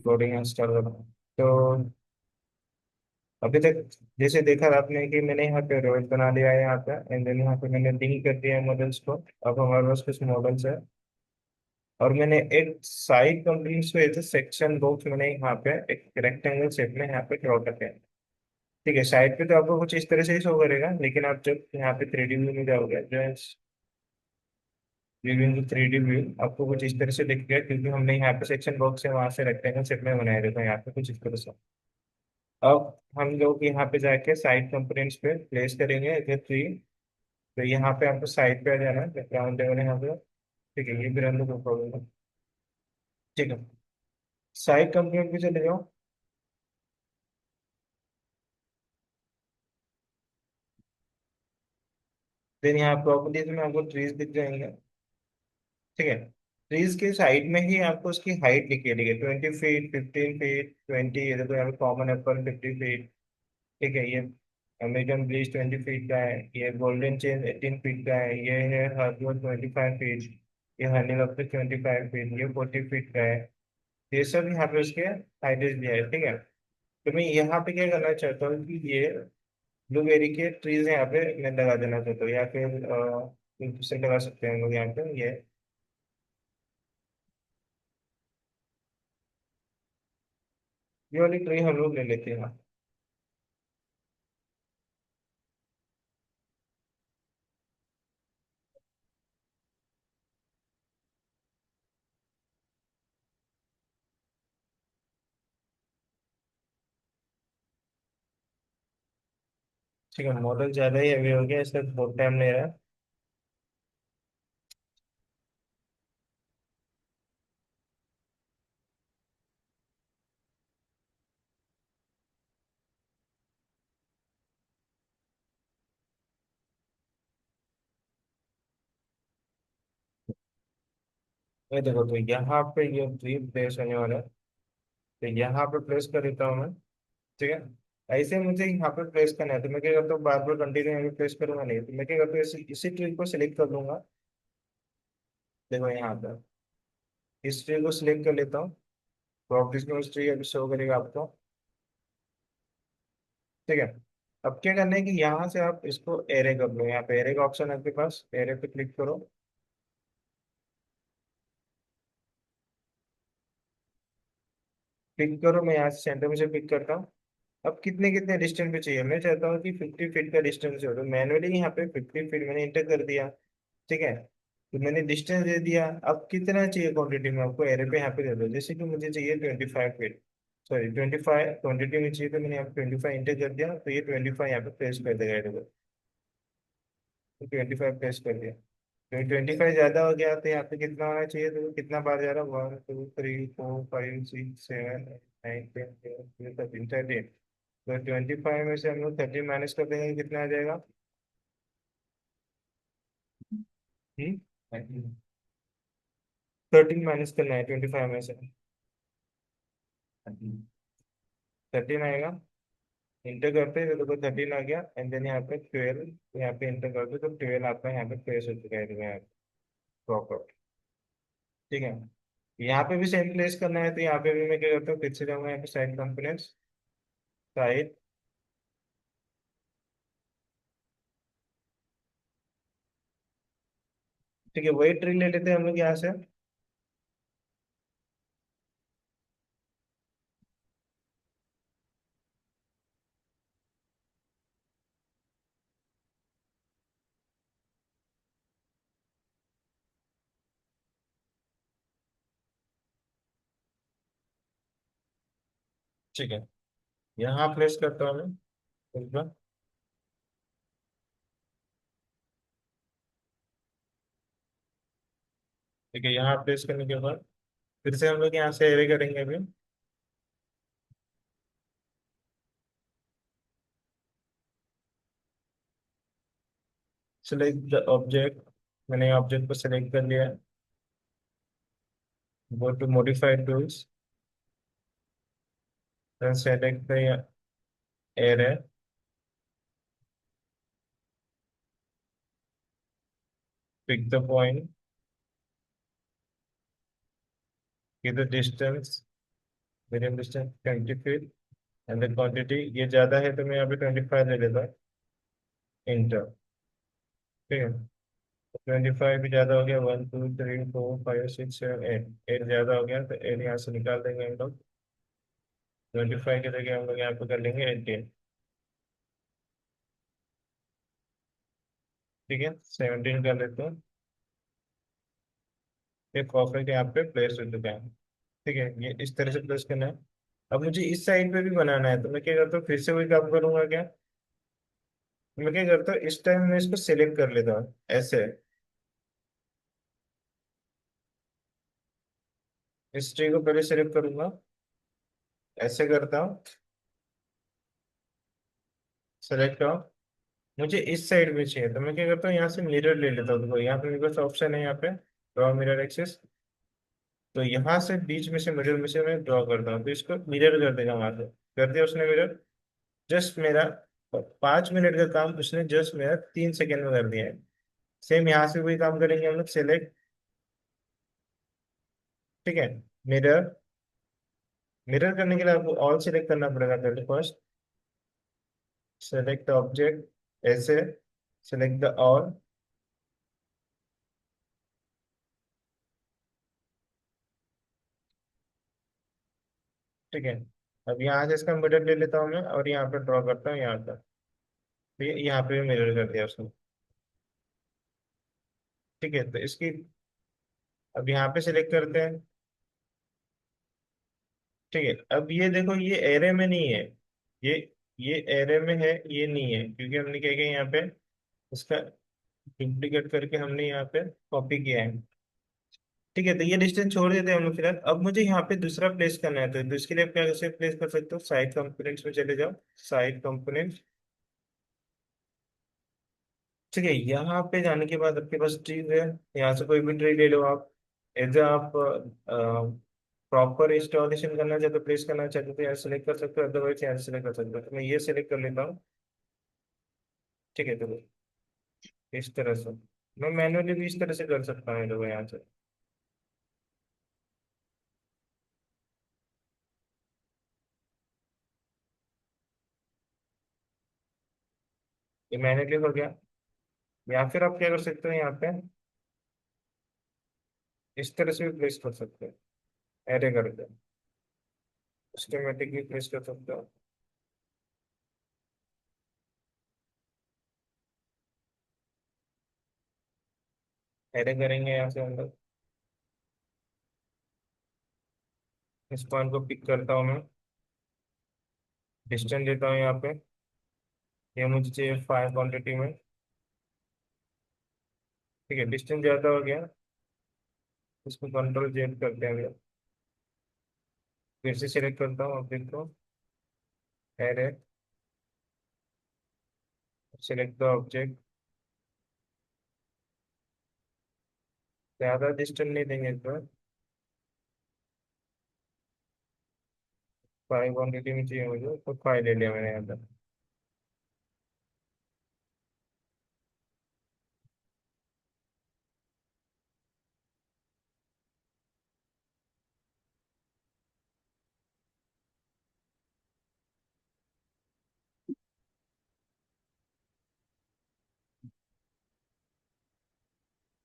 Coding install करना। तो अभी तक जैसे देखा आपने कि मैंने यहाँ पे रोल बना लिया है यहाँ पे, एंड देन यहाँ पे मैंने लिंक कर दिया है मॉडल्स को। अब हमारे पास कुछ मॉडल्स है, और मैंने एक साइड कंप्लीट्स को ऐसे सेक्शन बॉक्स मैंने यहाँ पे एक रेक्टेंगल शेप में यहाँ पे ड्रॉ करके है। ठीक है, साइड पे तो आपको कुछ इस तरह से ही शो करेगा, लेकिन आप जब यहाँ पे 3D व्यू में जाओगे, जो रिव्यू थ्री डी व्यू, आपको कुछ इस तरह से दिखेगा, क्योंकि हमने यहाँ पे सेक्शन बॉक्स है वहां से रेक्टेंगल शेप में बनाया रहता है यहाँ पे कुछ इस तरह से। अब हम लोग यहाँ पे जाके साइड कंपोनेंट्स पे प्लेस करेंगे एज थ्री। तो यहाँ पे आपको साइड पे आ जाना है, ग्राउंड लेवल है यहाँ पे। ठीक है, ये भी रन लो प्रॉब्लम। ठीक है, साइड कंपोनेंट पे चले जाओ। देन यहाँ प्रॉपर्टीज में आपको ट्रीज दिख जाएंगे। ठीक है, ट्रीज के साइड में ही आपको उसकी हाइट लिखी है, 20 फीट, 15 फीट, 20, ये देखो यहाँ पे कॉमन एप्पल 50 फीट। ठीक है, ये अमेरिकन ब्लीच 20 फीट का है, ये गोल्डन चेन 18 फीट का है, ये है हार्डवुड 25 फीट, ये हनी लॉफ्टर 25 फीट, ये 40 फीट का है। ये सब यहाँ पे उसके हाइटेज दिया है। ठीक है, तो मैं यहाँ पे क्या करना चाहता हूँ कि ये ब्लूबेरी के ट्रीज यहाँ पे मैं लगा देना चाहता हूँ, या फिर दूसरे लगा सकते हैं हम लोग यहाँ पे ये। ये वाली ट्री हम लोग ले लेते हैं। ठीक है, मॉडल ज्यादा ही अभी हो गया, इसलिए बहुत टाइम ले रहा है। ये देखो, तो यहाँ पे ये ट्री प्लेस होने वाला है, तो यहाँ पे प्लेस कर देता हूँ मैं। ठीक है, ऐसे मुझे यहाँ पे प्लेस करना है, तो मैं क्या करता हूँ, बार बार कंटिन्यू यहाँ पे प्लेस करूंगा नहीं, तो मैं क्या करता हूँ, इसी ट्री को सिलेक्ट कर लूंगा। देखो यहाँ पे इस ट्री को सिलेक्ट कर लेता हूँ। प्रॉपर्टीज में उस ट्री अभी शो करेगा आपको। ठीक है, अब क्या करना है कि यहाँ से आप इसको एरे कर लो, यहाँ पे एरे का ऑप्शन है आपके पास, एरे पे क्लिक करो। क्लिक करो, मैं यहाँ से सेंटर में से पिक करता हूँ। अब कितने कितने डिस्टेंस पे चाहिए, मैं चाहता हूँ कि 50 फीट का डिस्टेंस हो, तो मैनुअली यहाँ पे 50 फीट मैंने इंटर कर दिया। ठीक है, तो मैंने डिस्टेंस दे दिया। अब कितना चाहिए क्वांटिटी में आपको, एरे पे यहाँ पे दे दो, जैसे कि मुझे चाहिए 25 फीट, सॉरी 25 क्वांटिटी में चाहिए, तो मैंने यहाँ पे 25 इंटर कर दिया, तो ये 25 यहाँ पे प्लेस कर देगा एरे पे। तो 25 प्लेस कर दिया। तो 25 ज्यादा हो गया, तो यहाँ पे कितना होना चाहिए, तो कितना बार जा रहा है, 1, 2, 3, 4, 5, 6, 7, 8, 9, 10, 11, 12, 13, 13। तो 25 में से हम लोग 13 माइनस कर देंगे, कितना आ जाएगा। हम्म 13 माइनस करना है 25 में से। 13 आएगा, इंटर करते हैं तो देखो 13 आ गया, एंड देन यहाँ पे 12, यहाँ पे इंटर करते तो 12 आपका यहाँ पे प्लेस हो चुका है, देखो यहाँ प्रॉपर। ठीक है, यहाँ पे भी सेम प्लेस करना है, तो यहाँ पे भी मैं क्या करता हूँ, फिर से जाऊंगा यहाँ पे साइड कंपोनेंट्स, साइड। ठीक है, वही ट्री ले लेते हैं हम लोग यहाँ से। ठीक है, यहाँ प्लेस करता हूँ मैं इस बार। ठीक है, यहाँ प्लेस करने के बाद फिर से हम लोग यहाँ से एरे करेंगे अभी। सिलेक्ट द ऑब्जेक्ट, मैंने ऑब्जेक्ट को सिलेक्ट कर लिया है। Go to modified tools, then select the array, pick the point, give the distance, medium distance 20 feet. And then quantity ये ज़्यादा है तो मैं यहाँ पे 25 ले लेता हूँ। इंटर। ठीक है। 25 भी ज़्यादा हो गया, 1 2 3 4 5 6 7 8, 8 ज़्यादा हो गया तो 8 यहाँ से निकाल देंगे हम लोग। 25 की जगह हम लोग यहाँ पे कर लेंगे 18। ठीक है, 17 कर लेते हैं। ये परफेक्ट यहाँ पे प्लेस हो चुका है। ठीक है, ये इस तरह से प्लेस करना है। अब मुझे इस साइड पे भी बनाना है तो मैं क्या करता हूँ, फिर से वही काम करूंगा क्या। मैं क्या करता हूँ, इस टाइम मैं इसको सिलेक्ट कर लेता हूँ ऐसे। इस ट्री को पहले सिलेक्ट करूंगा, ऐसे करता हूँ। सेलेक्ट करो। मुझे इस साइड में चाहिए तो मैं क्या करता हूँ, यहाँ से मिरर ले लेता हूँ। देखो यहाँ पे मेरे पास ऑप्शन है, यहाँ पे ड्रॉ मिरर एक्सेस। तो यहाँ से बीच में से मिरर में से मैं ड्रॉ करता हूँ तो इसको मिरर कर देगा वहां से। कर दिया उसने मिरर। जस्ट मेरा 5 मिनट का काम उसने जस्ट मेरा 3 सेकेंड में कर दिया है। सेम यहाँ से वही काम करेंगे हम लोग, सेलेक्ट। ठीक है। मिरर। मिरर करने के लिए आपको ऑल सेलेक्ट करना पड़ेगा पहले फर्स्ट। सेलेक्ट ऑब्जेक्ट ऐसे, सेलेक्ट द ऑल। ठीक है। अब यहाँ से इसका मिरर ले लेता हूँ मैं और यहाँ पे ड्रॉ करता हूँ यहाँ पर। तो ये यहाँ पे मिरर कर दिया उसने। ठीक है, तो इसकी अब यहाँ पे सिलेक्ट करते हैं। ठीक है, अब ये देखो ये एरे में नहीं है। ये ये एरे में है, ये नहीं है क्योंकि हमने क्या किया यहाँ पे, इसका डुप्लीकेट करके हमने यहाँ पे कॉपी किया है। ठीक है, तो ये डिस्टेंस छोड़ देते हैं हम लोग फिलहाल। अब मुझे यहाँ पे दूसरा प्लेस करना है तो इसके लिए आप क्या कैसे प्लेस कर सकते हो, साइड कंपोनेंट्स में चले जाओ। Side components. ठीक है, यहाँ पे जाने के बाद आपके पास ट्री है। यहाँ से कोई भी ट्री ले लो आप। एज आप प्रॉपर इंस्टॉलेशन करना चाहते हो, प्लेस करना चाहते हो तो यहाँ सेलेक्ट कर सकते हो, अदरवाइज यहाँ से सेलेक्ट कर सकते हो। तो मैं ये सेलेक्ट कर लेता हूँ। ठीक है, तो इस तरह से मैं मैनुअली भी इस तरह से कर सकता हूँ, देखो यहाँ से। ये मैनुअली हो गया। या फिर आप क्या कर सकते हो, यहाँ पे इस तरह से भी प्लेस कर सकते हो, एरे करके सिस्टमेटिकली प्लेस कर सकते हो। एरे करेंगे यहाँ से हम लोग। इस पॉइंट को पिक करता हूँ मैं। डिस्टेंस लेता हूँ यहाँ पे। ये मुझे चाहिए 5 क्वांटिटी में। ठीक है, डिस्टेंस ज़्यादा हो गया। इसको कंट्रोल जेड करते हैं हम। फिर से सिलेक्ट करता हूँ ऑब्जेक्ट को। एरे। Select the object. ज़्यादा डिस्टेंस नहीं देंगे इस बार। 5 क्वांटिटी में चाहिए मुझे तो 5 ले लिया मैंने यहाँ पर।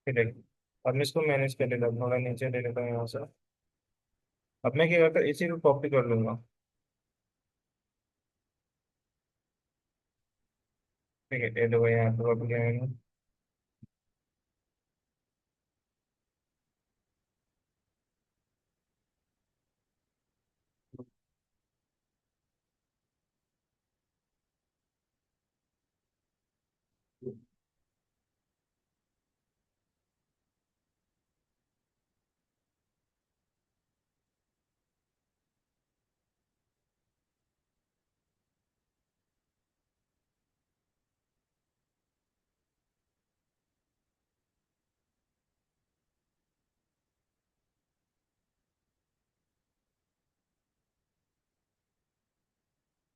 ठीक है, अब मैं इसको मैनेज कर लेता हूँ, थोड़ा नीचे ले लेता हूँ यहाँ से। अब मैं क्या करता हूँ, इसी को कॉपी कर लूंगा। ठीक है, ये दो यहाँ पे कॉपी किया मैंने।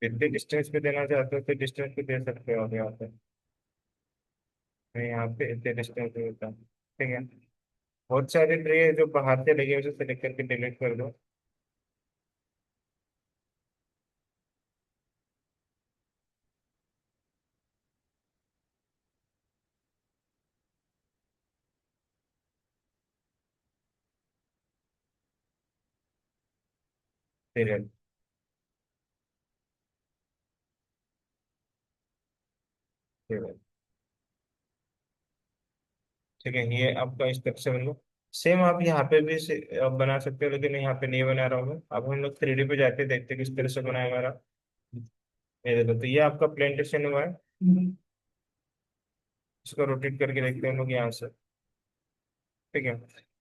जितने डिस्टेंस पे देना चाहते हो तो डिस्टेंस पे दे सकते हो यहाँ पे। मैं यहाँ पे इतने डिस्टेंस पे देता हूँ। ठीक है। बहुत सारे ट्री है जो बाहर से लगे हुए, उसे सेलेक्ट करके डिलीट कर दो। पीरियड। पीरियड। ठीक है, ये आपका इस तरह से बन गया। सेम आप यहाँ पे भी आप बना सकते हो, लेकिन यहाँ पे नहीं बना रहा हूँ मैं। अब हम लोग 3D पे जाके देखते हैं किस तरह से बनाया हमारा। ये देखो, तो ये आपका प्लेंटेशन हुआ है। इसको रोटेट करके देखते हैं हम लोग यहाँ से। ठीक है,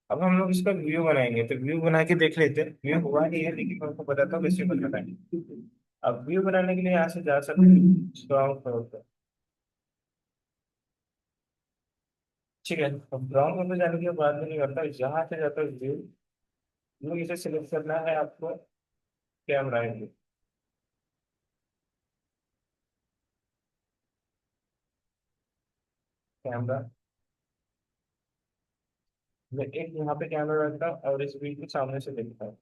अब हम लोग इसका व्यू बनाएंगे, तो व्यू बना के देख लेते हैं। व्यू हुआ नहीं है, लेकिन मैं आपको बताता हूँ कैसे बनाना है। अब व्यू बनाने के लिए यहाँ से जा सकते हैं स्ट्रॉन्ग फ्लोर पर। ठीक है, अब ग्राउंड फ्लोर पे जाने के बाद में नहीं करता, जहाँ से जाता है व्यू। व्यू इसे सिलेक्ट करना है आपको। कैमरा है, कैमरा। मैं एक यहाँ पे कैमरा रखता हूँ और इस व्यू को सामने से देखता हूँ।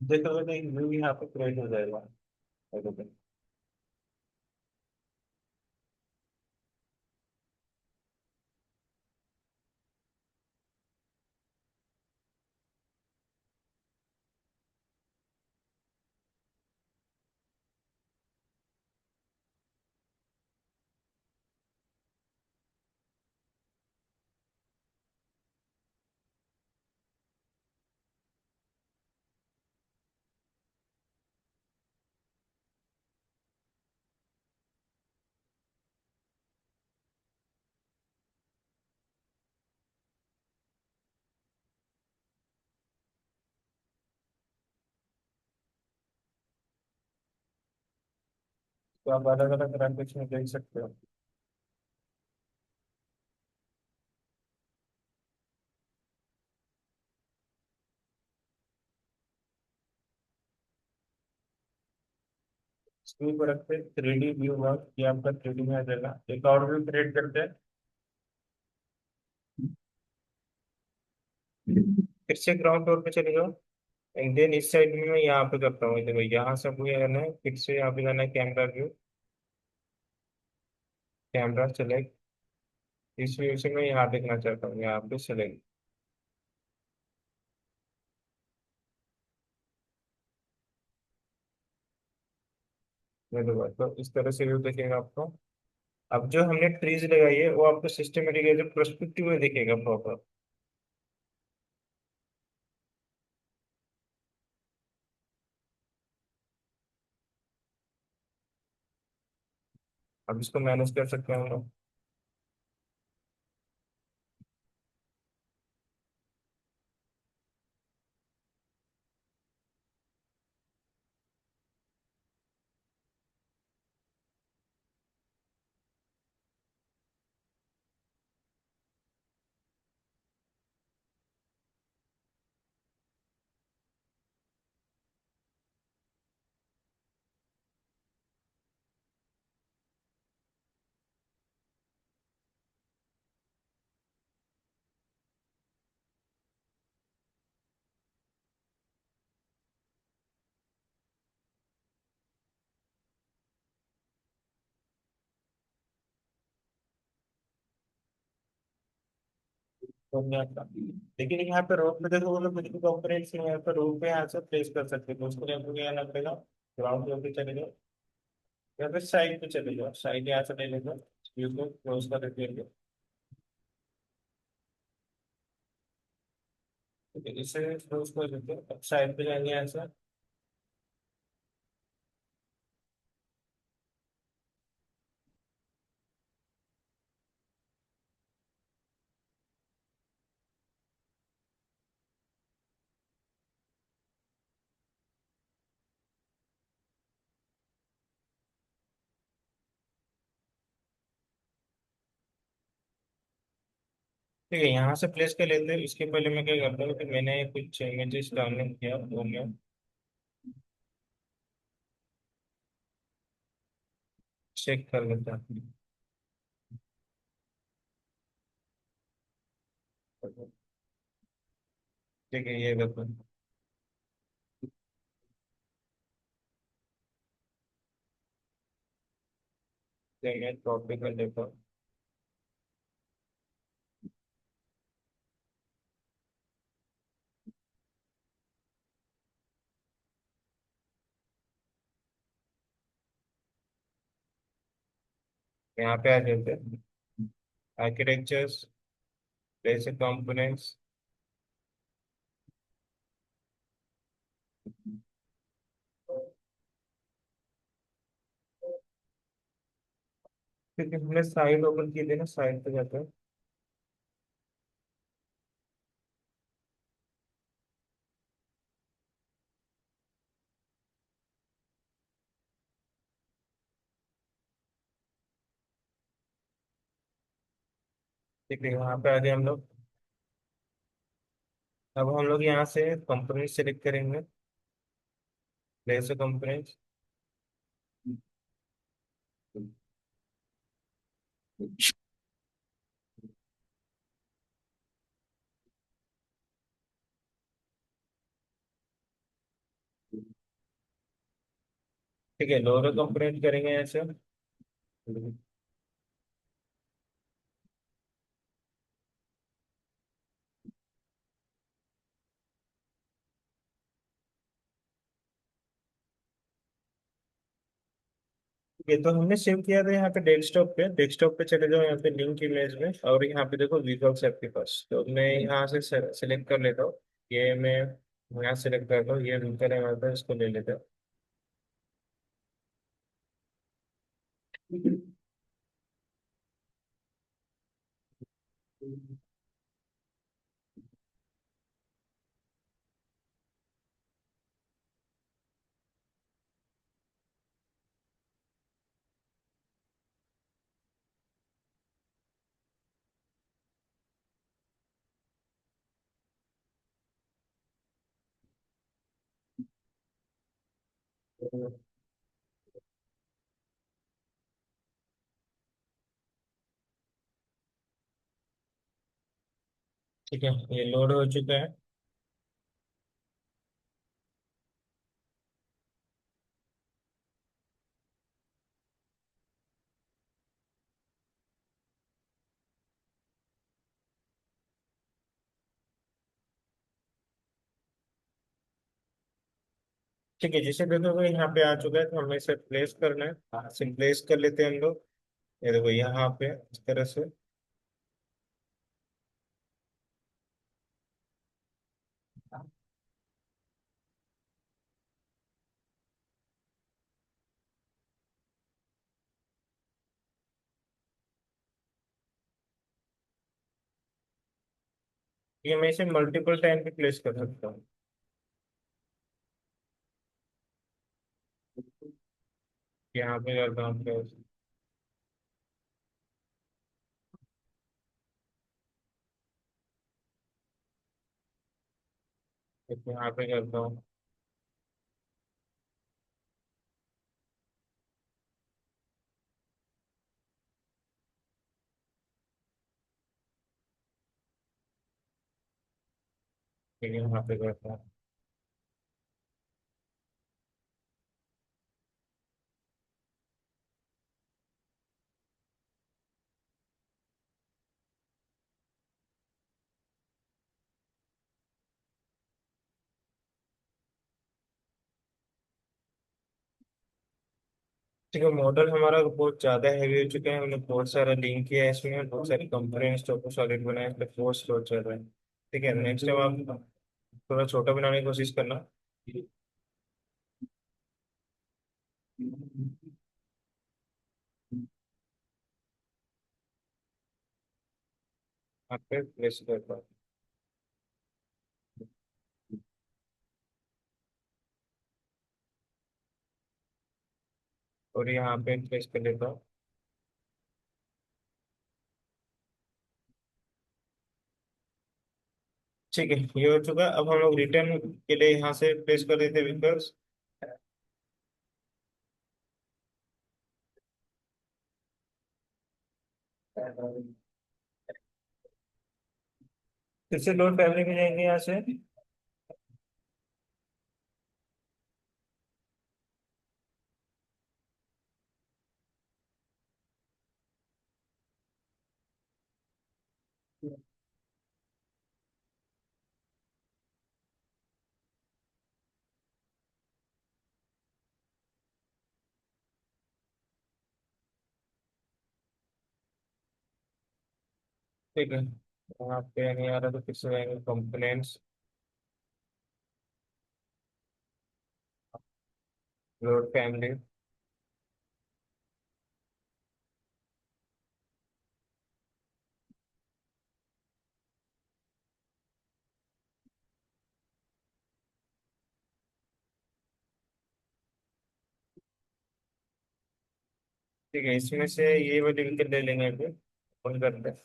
देखोगे तो एक व्यू यहाँ पे क्रिएट हो जाएगा। देखोगे। तो आप अलग अलग रंग में देख सकते हो। स्क्रीन पर रखते हैं 3D व्यू हुआ, ये आपका 3D में आ जाएगा। एक और व्यू क्रिएट करते हैं। फिर से ग्राउंड फ्लोर पे चले जाओ। एंड देन इस साइड में मैं यहाँ पे करता हूँ, देखो यहाँ से मुझे आना है, फिर से यहाँ पे जाना है कैमरा व्यू। Camera select. इस व्यू से मैं यहाँ देखना चाहता हूँ, यहाँ पे सेलेक्ट। मैं दोबारा तो इस तरह से व्यू दिखेगा आपको। अब जो हमने ट्रीज लगाई है वो आपको सिस्टमेटिक प्रोस्पेक्टिव में दिखेगा प्रॉपर। अब इसको मैनेज कर सकते हैं हम लोग। तो नहीं आता। लेकिन यहाँ पे रोड पे देखो, तो कुछ भी कंपोनेंट्स नहीं है, यहाँ पे रोड पे यहाँ से प्लेस कर सकते हैं, तो उसके लिए आपको क्या करना पड़ेगा। ग्राउंड फ्लोर पे चले जाओ, या फिर साइड पे चले जाओ, साइड यहाँ से ले लेंगे। व्यू को क्लोज कर देंगे। ठीक है, इसे क्लोज कर देते हैं। अब साइड पे जाएंगे यहाँ से। ठीक है, यहाँ से प्लेस कर लेते हैं। इसके पहले मैं क्या करता हूँ कि मैंने कुछ इमेजेस डाउनलोड किया, वो मैं चेक कर लेता हूँ। ठीक है, ये देखो। ठीक है, टॉपिक कर लेता हूँ। यहाँ पे आ जाते हैं आर्किटेक्चर्स, बेसिक कंपोनेंट्स। क्योंकि हमने साइट ओपन की थी ना, साइट पे जाते हैं। ठीक है, यहाँ पे आ गए हम लोग। अब हम लोग यहाँ से कंपोनेंट सेलेक्ट करेंगे, बेसिक कंपोनेंट्स। ठीक है, लोअर कंपोनेंट करेंगे ऐसे। ये तो हमने सेव किया था यहाँ पे डेस्कटॉप पे। डेस्कटॉप पे चले जाओ, यहाँ पे लिंक इमेज में, और यहाँ पे देखो विजुअल्स है आपके पास। तो मैं यहाँ से सेलेक्ट कर लेता हूँ। ये मैं यहाँ सेलेक्ट करता हूँ, ये विंकर है हमारे पास, इसको ले लेते हैं। ठीक है, ये लोड हो चुका है। ठीक है, जैसे देखो यहाँ पे आ चुका है, तो हमें इसे प्लेस करना है। इसे प्लेस कर लेते हैं हम लोग। ये देखो यहाँ पे इस तरह से। ये मैं इसे मल्टीपल टाइम पे प्लेस कर सकता हूँ। यहाँ पे करता हूँ प्लेस। यहाँ पे करता हूँ। ठीक है, यहाँ पे करता हूँ। ठीक है, मॉडल हमारा बहुत ज़्यादा हैवी हो चुका है। हमने बहुत सारा लिंक किया है इसमें, बहुत सारी कंपोनेंट्स तो सॉलिड बनाए, इसलिए बहुत स्लो चल रहा है। ठीक है, नेक्स्ट टाइम आप थोड़ा छोटा बनाने की कोशिश करना। आप पे प्लेस करता हूँ, और यहाँ पे प्लेस कर लेता हूँ। ठीक है, ये हो चुका है। अब हम लोग रिटर्न के लिए यहाँ से प्लेस कर देते हैं विंडोज। फिर से लोड फैब्रिक में जाएंगे यहाँ से। ठीक है, वहाँ पे नहीं आ रहा तो फिर से जाएंगे कंपोनेंट्स, लोड फैमिली। ठीक है, इसमें से ये वाली विकेट ले लेंगे अभी, ओपन करते हैं।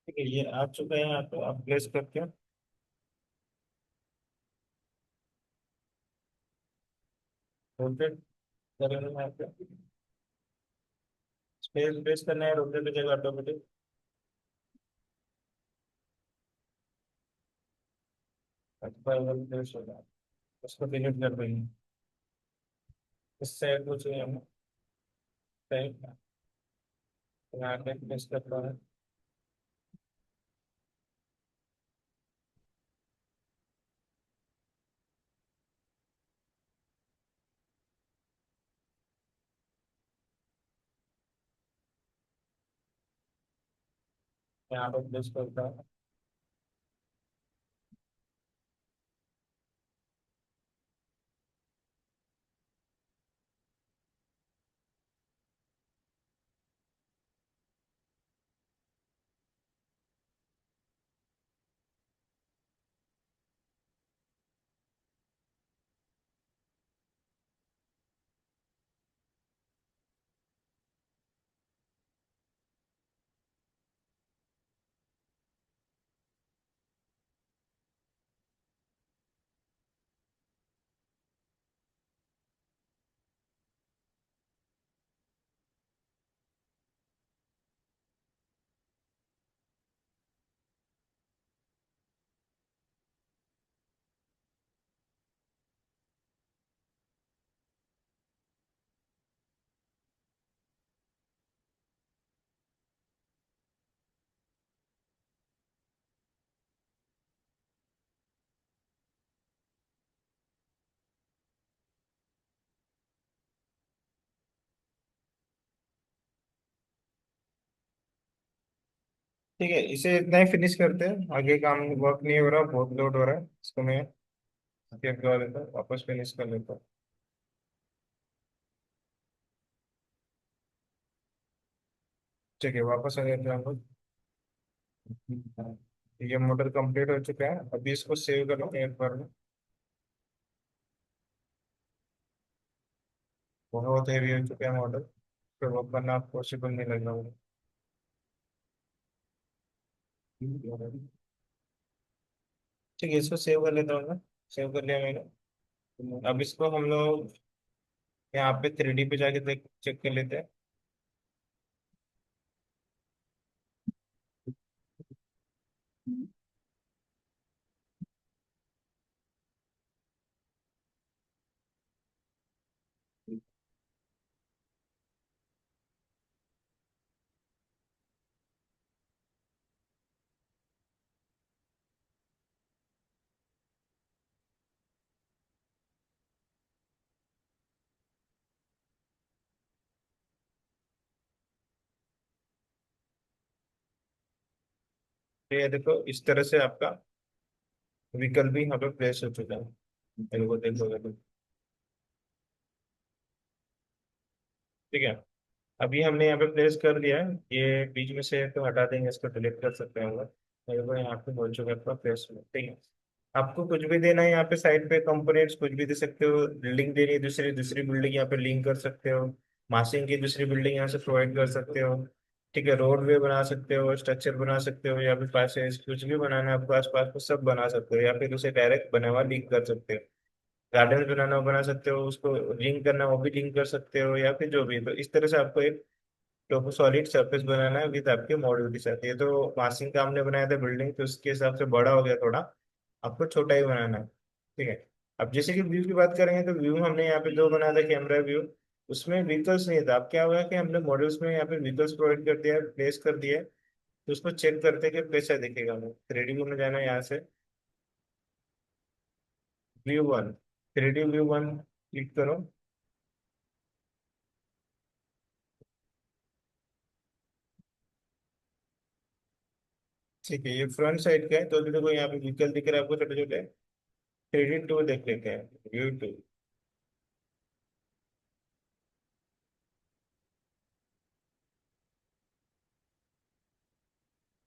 ठीक है, ये आ चुका है यहाँ पे, आप प्लेस करते हैं रोटेट करेंगे यहाँ पे, स्पेस प्रेस करना है, रोटेट हो जाएगा ऑटोमेटिक। प्लेस होगा, उसको डिलीट कर देंगे। इस साइड को चाहिए हमें, साइड यहाँ पे प्लेस करना है। यहाँ पे प्लेस करता है। ठीक है, इसे इतना ही फिनिश करते हैं, आगे काम वर्क नहीं हो रहा, बहुत लोड हो रहा है, इसको मैं सेव करवा देता हूँ, वापस फिनिश कर लेता हूँ। ठीक है, वापस आ जाते हैं हम लोग। ये मॉडल कंप्लीट हो चुका है, अभी इसको सेव करो एक बार में। बहुत हेवी हो चुका है मॉडल, फिर वर्क करना पॉसिबल नहीं लग रहा मुझे। ठीक है, इसको सेव कर लेता हूँ मैं, सेव कर लिया मैंने। अब इसको हम लोग यहाँ पे 3D पे जाके देख चेक कर लेते हैं। तो ये देखो, इस तरह से आपका विकल्प भी यहाँ पे प्लेस हो चुका है, मेरे को देखोगे तो। ठीक है, अभी हमने यहाँ पे प्लेस कर दिया है, ये बीच में से तो हटा देंगे, इसको डिलीट कर सकते हैं हम लोग। मेरे को यहाँ पे हो चुका है आपका प्लेस में, ठीक है। आपको कुछ भी देना है यहाँ पे, साइड पे कंपोनेंट्स कुछ भी दे सकते हो, बिल्डिंग देनी है दूसरी दूसरी बिल्डिंग यहाँ पे लिंक कर सकते हो, मासिंग की दूसरी बिल्डिंग यहाँ से प्रोवाइड कर सकते हो। ठीक है, रोड वे बना सकते हो, स्ट्रक्चर बना सकते हो, या फिर पैसेज कुछ भी बनाना है आपको आसपास को सब बना सकते हो, या फिर उसे डायरेक्ट बना हुआ लिंक कर सकते हो। गार्डन बनाना हो बना सकते हो, उसको लिंक करना हो वो भी लिंक कर सकते हो, या फिर जो भी। तो इस तरह से आपको एक टोपो सॉलिड सरफेस बनाना है विद आपके मॉड्यूल के साथ। ये तो मासिंग का हमने बनाया था बिल्डिंग, तो उसके हिसाब से बड़ा हो गया थोड़ा, आपको छोटा ही बनाना है। ठीक है। अब जैसे कि व्यू की बात करेंगे तो व्यू हमने यहाँ पे दो बनाया था, कैमरा व्यू। उसमें व्हीकल्स नहीं था। अब क्या हुआ कि हमने मॉड्यूल्स में यहाँ पे व्हीकल्स प्रोवाइड कर दिया है, प्लेस कर दिया है। तो उसको चेक करते हैं कि कैसा दिखेगा। हमें 3D व्यू में जाना है यहाँ से, view one, 3D view one click करो। ठीक है, ये फ्रंट साइड का है। तो अभी देखो यहाँ पे व्हीकल दिख रहा है आपको छोटे छोटे। 3D टू देख लेते हैं, व्यू टू।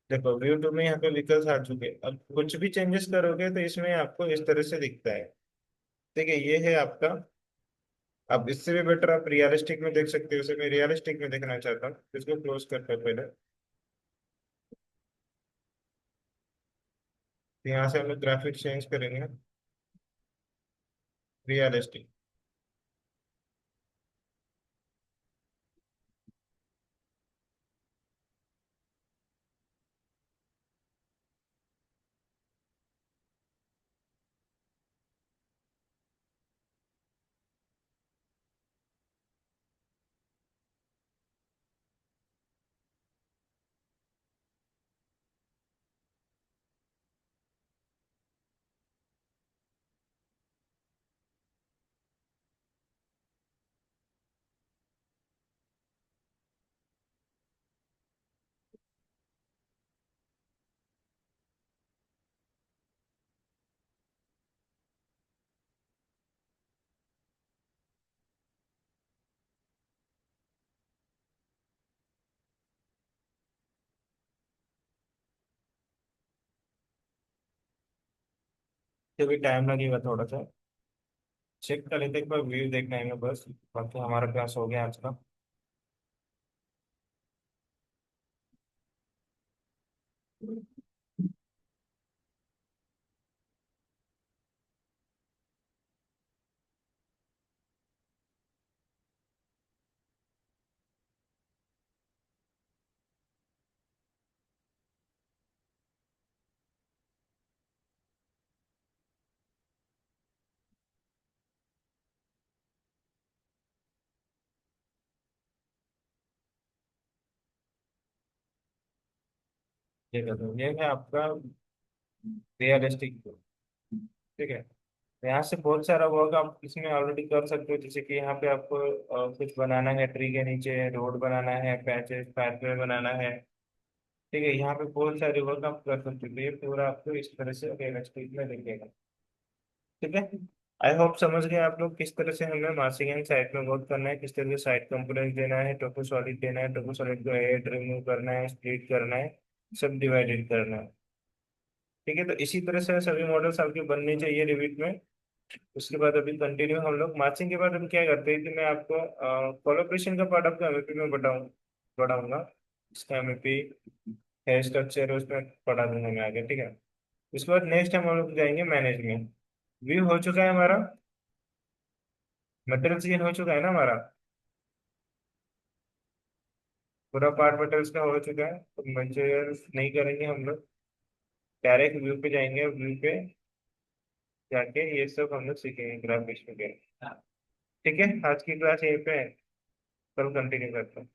देखो व्यू टू में यहाँ पे व्हीकल्स आ चुके हैं। अब कुछ भी चेंजेस करोगे तो इसमें आपको इस तरह से दिखता है। ठीक है, ये है आपका। अब इससे भी बेटर आप रियलिस्टिक में देख सकते हो। इसे मैं रियलिस्टिक में देखना चाहता हूँ, इसको क्लोज करते हैं पहले। तो यहाँ से हम लोग ग्राफिक्स चेंज करेंगे, रियलिस्टिक। तो भी टाइम लगेगा थोड़ा सा। चेक कर लेते हैं, एक बार व्यू देखना है हमें बस। बाकी हमारा क्लास हो गया आज का। ये देखो, ये है आपका रियलिस्टिक। ठीक है। यहाँ से बहुत सारा वर्क आप इसमें ऑलरेडी कर सकते हो। जैसे कि यहाँ पे आपको कुछ बनाना है, ट्री के नीचे रोड बनाना है, पैचेस पाथवे बनाना है। ठीक है, यहाँ पे बहुत सारे वर्क आप कर सकते हो। तो ये पूरा आपको इस तरह से रियलिस्टिक में दिखेगा। ठीक है। आई होप समझ गए आप लोग किस तरह से हमें मार्सिंग साइट में वर्क करना है, किस तरह से साइट कंपोनेंट देना है, टोपो सॉलिड देना है, टोपो सॉलिड को ऐड रिमूव करना है, स्प्लिट करना है, सब डिवाइडेड करना है। ठीक है, तो इसी तरह से सभी मॉडल्स आपके बनने चाहिए रिविट में। उसके बाद अभी कंटिन्यू हम लोग मार्चिंग के बाद हम क्या करते हैं कि मैं आपको कोलोब्रेशन का पार्ट आपका एमएपी में बढ़ाऊंगा। इसका एमएपी है स्ट्रक्चर, उसमें पढ़ा दूंगा मैं आगे। ठीक है। उसके बाद नेक्स्ट हम लोग जाएंगे मैनेजमेंट। व्यू हो चुका है हमारा, मटेरियल सीन हो चुका है ना हमारा। पूरा पार्ट मटेरियल्स का हो चुका है, तो मटेरियल्स नहीं करेंगे हम लोग। डायरेक्ट व्यू पे जाएंगे, व्यू पे जाके ये सब हम लोग सीखेंगे ग्राफिक्स वगैरह। ठीक है, आज की क्लास यहीं पे है। कल कंटिन्यू करते हैं।